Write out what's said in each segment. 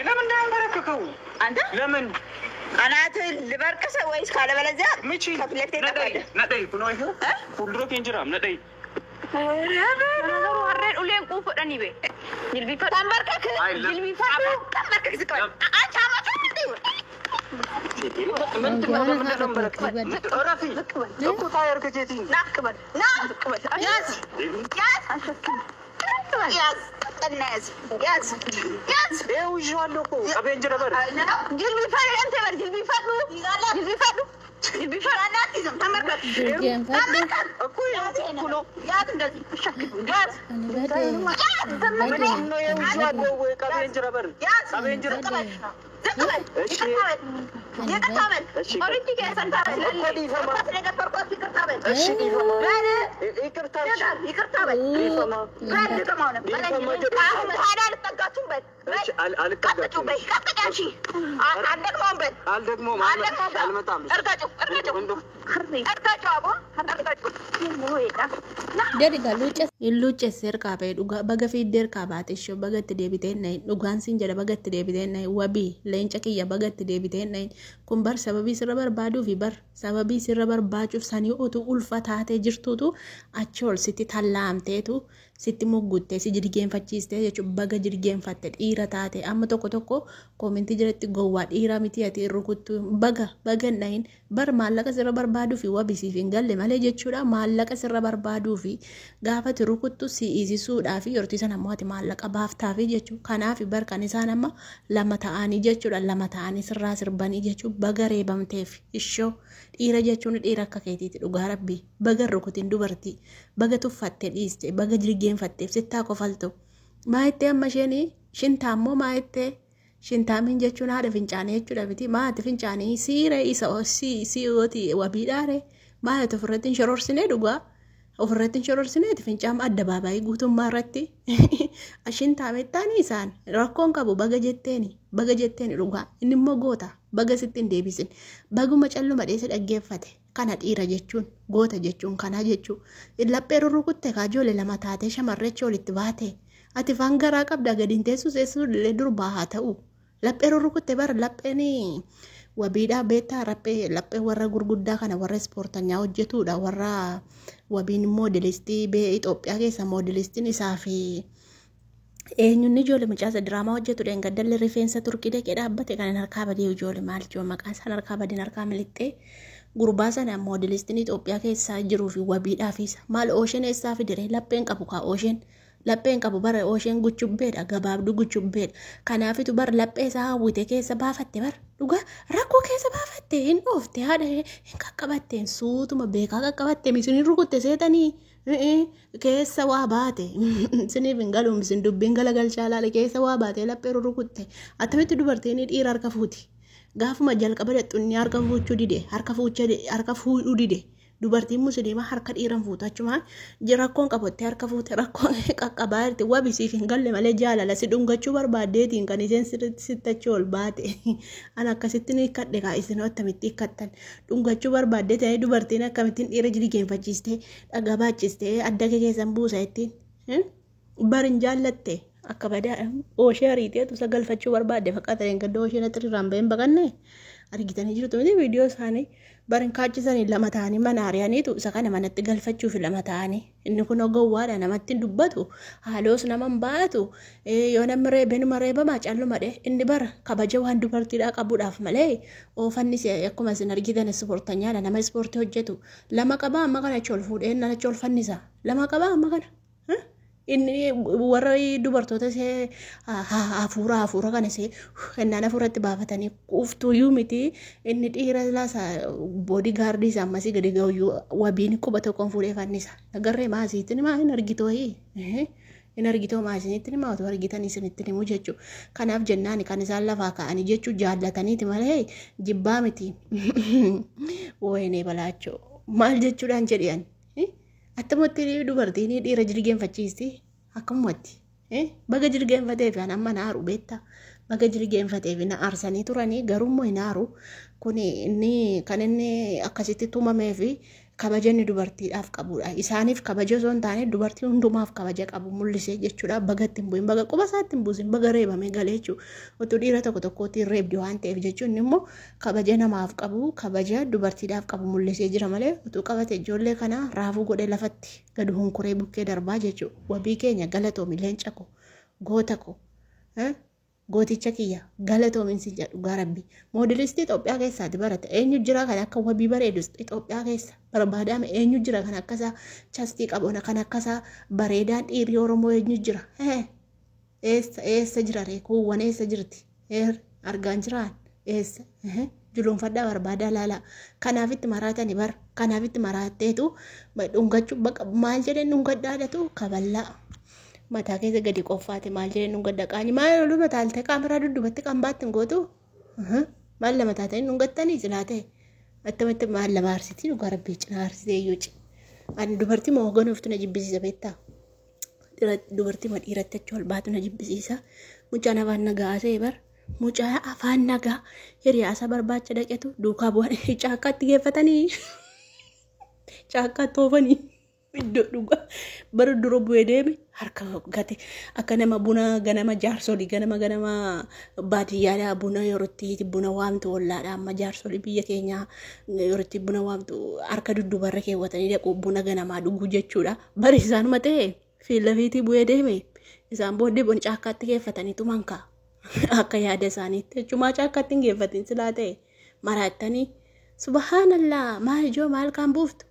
ለምን እንዳንበረከከው አንተ ለምን አናት ልበርክሰ ወይስ ካለበለዚያ ምቺ ከፍለቴ ነደይ ነው ይሄ ሁሉ ከንጀራም ነደይ ወረድ ኡሌን ቁፈደኒ በ ይልቢ ፈታምበርከክ ይልቢ ፈታምበርከክ ዝቀው አንቺ አማታ من تمام بركة رافي لكو طاير كجيتين نقبل نقبل ياس ياس الناس ياس ياس ايه وجهالكو ابين جربر جلبي فار انت بر جلبي فار جلبي فار جلبي فار انا تيزم تمركز تمركز اكو كلو ياس እንደዚህ ተሸክም ያስ من انه يوجهالو ابين جربر ابين جربر እሺ يكتمل ኦሪቲ ከሰንታበል ለዲ ፈማ ተነገርኳት ይከታበል እሺ ይፈማ ይከርታል ይከታበል ይፈማ ጋር ተማውነ አሁን ታዲያ ልጠጋቱበት እሺ አልጠጋቱበት ቀጥቃሽ አልደግሞበት አልመጣም እርጋጩ አቦ አርጋጩ Jadi luce serka pe duga baga fi der ka batisho baga tede biten nay dugan sin jada baga tede biten nay wabi lencha kiya baga tede biten nay kumbar sababi sirabar badu fi bar sababi sirabar bachuf sani otu ulfa taate jirtutu achol siti tallamte tu siti mugutte si jirgen faciste jechu baga jirgen fatte ira taate amma tokko commenti jirti gowa ira miti ati rukuttu baga nayin bar malaka sirabar badu fi wabi si fingalle male jechuda malaka sirabar badu fi gaafati rukuttu si iisisuudhaa fi yortii sana ammoo maallaqa baaftaa fi jechuu kanaaf barkan isaan amma lama ta'anii jechuudha lama ta'anii sirraa sirbanii jechuu baga reebamteef ishoo dhiira jechuun dhiira akka keetiiti dhugaa rabbii baga rukutiin dubartii baga tuffattee dhiiste baga jirgeenfatteef sittaa kofaltu maayittee amma isheen shintaa ammoo maayittee shintaamin jechuun haadha fincaanii jechuudha biti maati fincaanii siiree isa si'ooti wabiidhaare maayit ofirratti shororsinee dhugaa ofirratti shororsineeti fincaam addabaabaayii guutummaa irratti ashin taamettaanii isaan rakkoon qabu baga jetteeni dhugaa inni immoo goota baga sittiin deebisin baguma calluma dheesse dhaggeeffate kana dhiira jechuun goota jechuun kana jechuu laphee rurrukutte kaajoole lama taatee shamarrecha walitti baate ati faan garaa qabda gadiin teessu illee durbaa haa ta'u laphee rurrukutte bara lapheeni wabiidhaa beektaa laphee warra gurguddaa kana warra ispoortanyaa hojjetuudha warra wabiin moodelistii bee Itoophiyaa keessa moodelistiin isaa fi eenyuun ijoollee mucaasa diraamaa hojjetudha engaddalle rifeensa turkii dhaqee dhaabbate kan harkaa badee ijoollee maal jiru maqaan isaan harkaa badeen harkaa milittee gurbaa sana moodelistiin Itoophiyaa keessa jiruu fi wabiidhaafisa maal oosheen eessaa fidire lapheen qabu kaa oosheen lapheen qabu bara oosheen guchubbeedha gabaabduu guchubbeedha kanaafitu bara laphee isaa hawwite keessa baafatte bara dhugaa rakkoo keessa baafatte hin oofte haadha hin qaqqabatteen suutuma beekaa qaqqabatte misin rukutte seetanii keessa waa baate siniif hin galuun misin dubbiin galagalchaa laale keessa waa baate laphee rukutte attamitti dubartiin dhiira harka fuuti gaafuma jalqaba dhexxunni harka fuudhuu dide dubartiin musliimaa harka dhiiran fuutu achumaan rakkoon qabattee harka fuute rakkoon qaqqabaa jirti wabisiif hin galle malee jaalala si dhungachuu barbaaddeetiin kan isheen sittachi ol baate an akkasitti ni kadhe kaa isin attamitti ikkattan dhungachuu barbaadde ta'ee dubartiin akkamittiin dhiira jirgeenfachiistee dhagaa baachistee adda kee keessan buusa ittiin barin jaallatte akka badaa ooshee ariiteetu sagalfachuu barbaadde fakkata gadda ooshee natti irraan baheen baqanne argitanii jirtu miti viidiyoo isaanii barin kaachisanii lama ta'anii mana ari'aniitu isa kana manatti galfachuuf lama ta'anii inni kun ogowwaadha namatti dubbatu haaloos naman baatu yoo namni reebeenuma reebamaa callumadhe inni bara kabaja waan dubartiidhaa qabuudhaaf malee oofannis akkuma isin argitan ispoortanyaadha nama ispoortii hojjetu lama qabaa amma kana achi ol fuudhee nana achi ol fannisa lama qabaa amma kana inni warra dubartoota see hafuura kana see ennaan hafuuratti baafatanii quuftuyyuu miti inni dhiira laasa boodigaardii isaa ammasii gadi ga'uyyuu wabiin quba tokkoon fuudhee fannisa nagarree maasiitti maa hin argitooyi hin argitoo maasinitti maa otoo argitanii isinitti himu jechuu kanaaf jennaan kan isaan lafaa ka'anii jechuu jaallataniiti malee jibbaa miti wayinee balaachoo maal jechuudhaan jedhiyan attamatti dubartiin dhiira jirgeenfachiisti akkamumatti baga jirgeenfateef amma naaru beetta baga jirgeenfateef na aarsanii turanii garummoo hin aaru kun inni kan inni akkasitti tumamee fi kabajanni dubartiidhaaf qabudha. Isaaniif kabaja osoo hin taane dubartii hundumaaf kabaja qabu mul'isee jechuudha. Baga ittiin bu'in baga quba isaatti hin buusin baga reebame galee jechuudha. Utuu dhiira tokko tokkootiin reebdi waan ta'eef jechuun immoo kabaja namaaf qabu kabaja dubartiidhaaf qabu mul'isee jira malee utuu qabate ijoollee kana raafuu godhee lafatti gadi hunkuree bukkee darbaa jechuudha. Wabii keenya galatoomi leenca ko goota ko gooticha kiyya galatoominsi jedhu garabbi moodelistii Itoophiyaa keessaati barate eenyu jira kan akka wabii bareedus Itoophiyaa keessa barbaadame eenyu jira kan akkasa chastii qabona kan akkasa bareedaan dhiirii Oromoo eenyu jira eessa jira reekuuwwan eessa jirti argaan jiraan eessa juluunfadhaa barbaadaa laala kanaafitti maraatani bar kanaafitti maraatteetu dhungachuu maal jedheen dhungadhaadhatu kaballaa mataa keessa gadi qoffaate maal jedheen dhungadha qaanii maal oluu mataaltee kaameraa dudduubatti qambaatti hin gootu maal lama taatanii dhungattanii silaatee attamatti maal lama aarsitii dhugaa rabbii cinaa aarsitee iyyuu ani dubartii moo hoogganuuftu na jibbisiisa beektaa dubartii ma dhiiratti achi ol baatu na jibbisiisa mucaan afaan nagaa asee bar mucaa afaan nagaa hiriyaasa barbaacha dhaqetu duukaa bu'an caakkaatti geeffatanii caakkaatti oofanii iddoo dhugaa bara dura bu'ee deeme harka gate akka nama buna ganama jaarsolii ganama baadiyyaadhaa buna yerootti buna waamtu wallaadhaa amma jaarsolii biyya keenyaa yerootti buna waamtu harka dudduubarra keewwatanii dhaqu buna ganamaa dhuguu jechuudha bari isaanuma ta'e fiillafiitii bu'ee deeme isaan booddee buna caakkaatti geeffatanii tumankaa akka yaada isaaniitti jechuumaa caakkaatti hin geeffatin silaa ta'e maraattanii subhaanallaa maal ijoo maal kan buuftu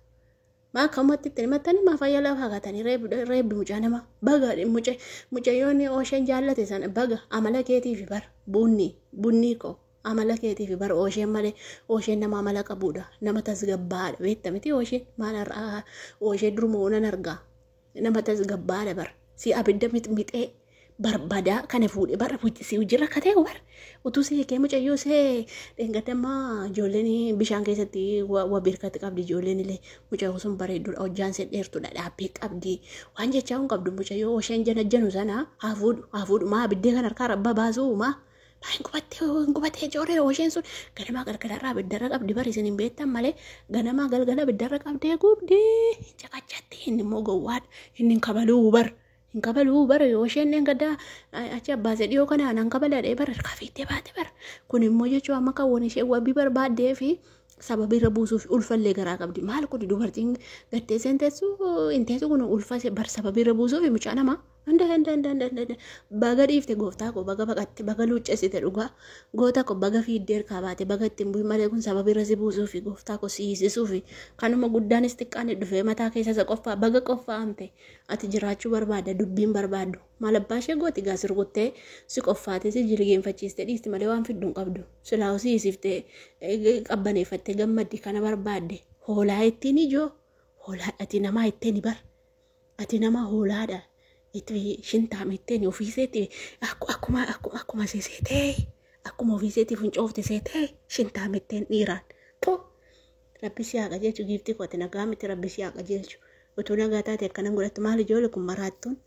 maa kamatti itti himatanii maa fayyaa lafa hakatanii reebbi mucaa nama baga mucayyoonni oosheen jaallate sana baga amala keetiif bar bunni ko amala keetiif bar oosheen malee oosheen nama amala qabudha nama tasgabbaadha beekta miti oosheen maal oosheen duruma nan argaa nama tasgabbaadha bar si abidda mixmixee barbadaa kana fuudhee bara si hojirra katee bar utuu si kee mucayyoo see dhengadammaa ijoolleen bishaan keessatti wabirkatti qabdi ijoolleen illee mucayyoo sun bareeddudha hojjaan see dheertudha dhaabbee qabdi waan jechaa hin qabdu mucayyoo oosheen janajjanu sana haafuudhu maa abiddee kan harkaa rabba baasuu maa hinqubattee ijoollee oosheen sun ganamaa galgalarraa abiddarra qabdi bari isin hin beektan malee ganamaa galgala abiddarra qabdee gubdee caqachatti inni immoo gowwaadha inni kabaluu bar hinkabaluu bara oosheen gaddaa achi abbaasee dhiyoo kanaan hankabaladhee bara kafiittee baate bara kun immoo jechuun amma kan waan ishee wabii barbaaddee fi sababii irra buusuuf ulfallee garaa qabdi maal kun dubartiin gattee seenteessu inteessu kun ulfa bar sababii irra buusuuf mucaa nama baga dhiifte gooftaa ko baga baqatte baga luuccessite dhugaa goota ko baga fiiddee harkaa baate baga ittiin bu'in malee kun sababii irra si buusuuf gooftaa ko siisisuuf kanuma guddaanis xiqqaan dhufee mataa keessa isa qoffaa baga qoffaamte ati jiraachuu barbaada dubbiin barbaaddu maal abbaa ishee gooti gaasir guttee si qoffaate si jilgeenfachiiste dhiisti malee waan fidduun qabdu silaa siisiftee qabbaneeffattee gammaddi kana barbaadde hoolaa ittiin ijoo hoolaa ati namaa ittiin bar ati nama hoolaadha itti shintaamittee ofiiseetti akkuma seetee akkuma ofiiseetti funcoofte seetee shintaamitteen dhiiraan rabbisi haa qajeelchu giiftii kooti nagaa miti rabbisi haa qajeelchu utuu nagaa taate akkanan godhattu maal ijoollee kun maraattuun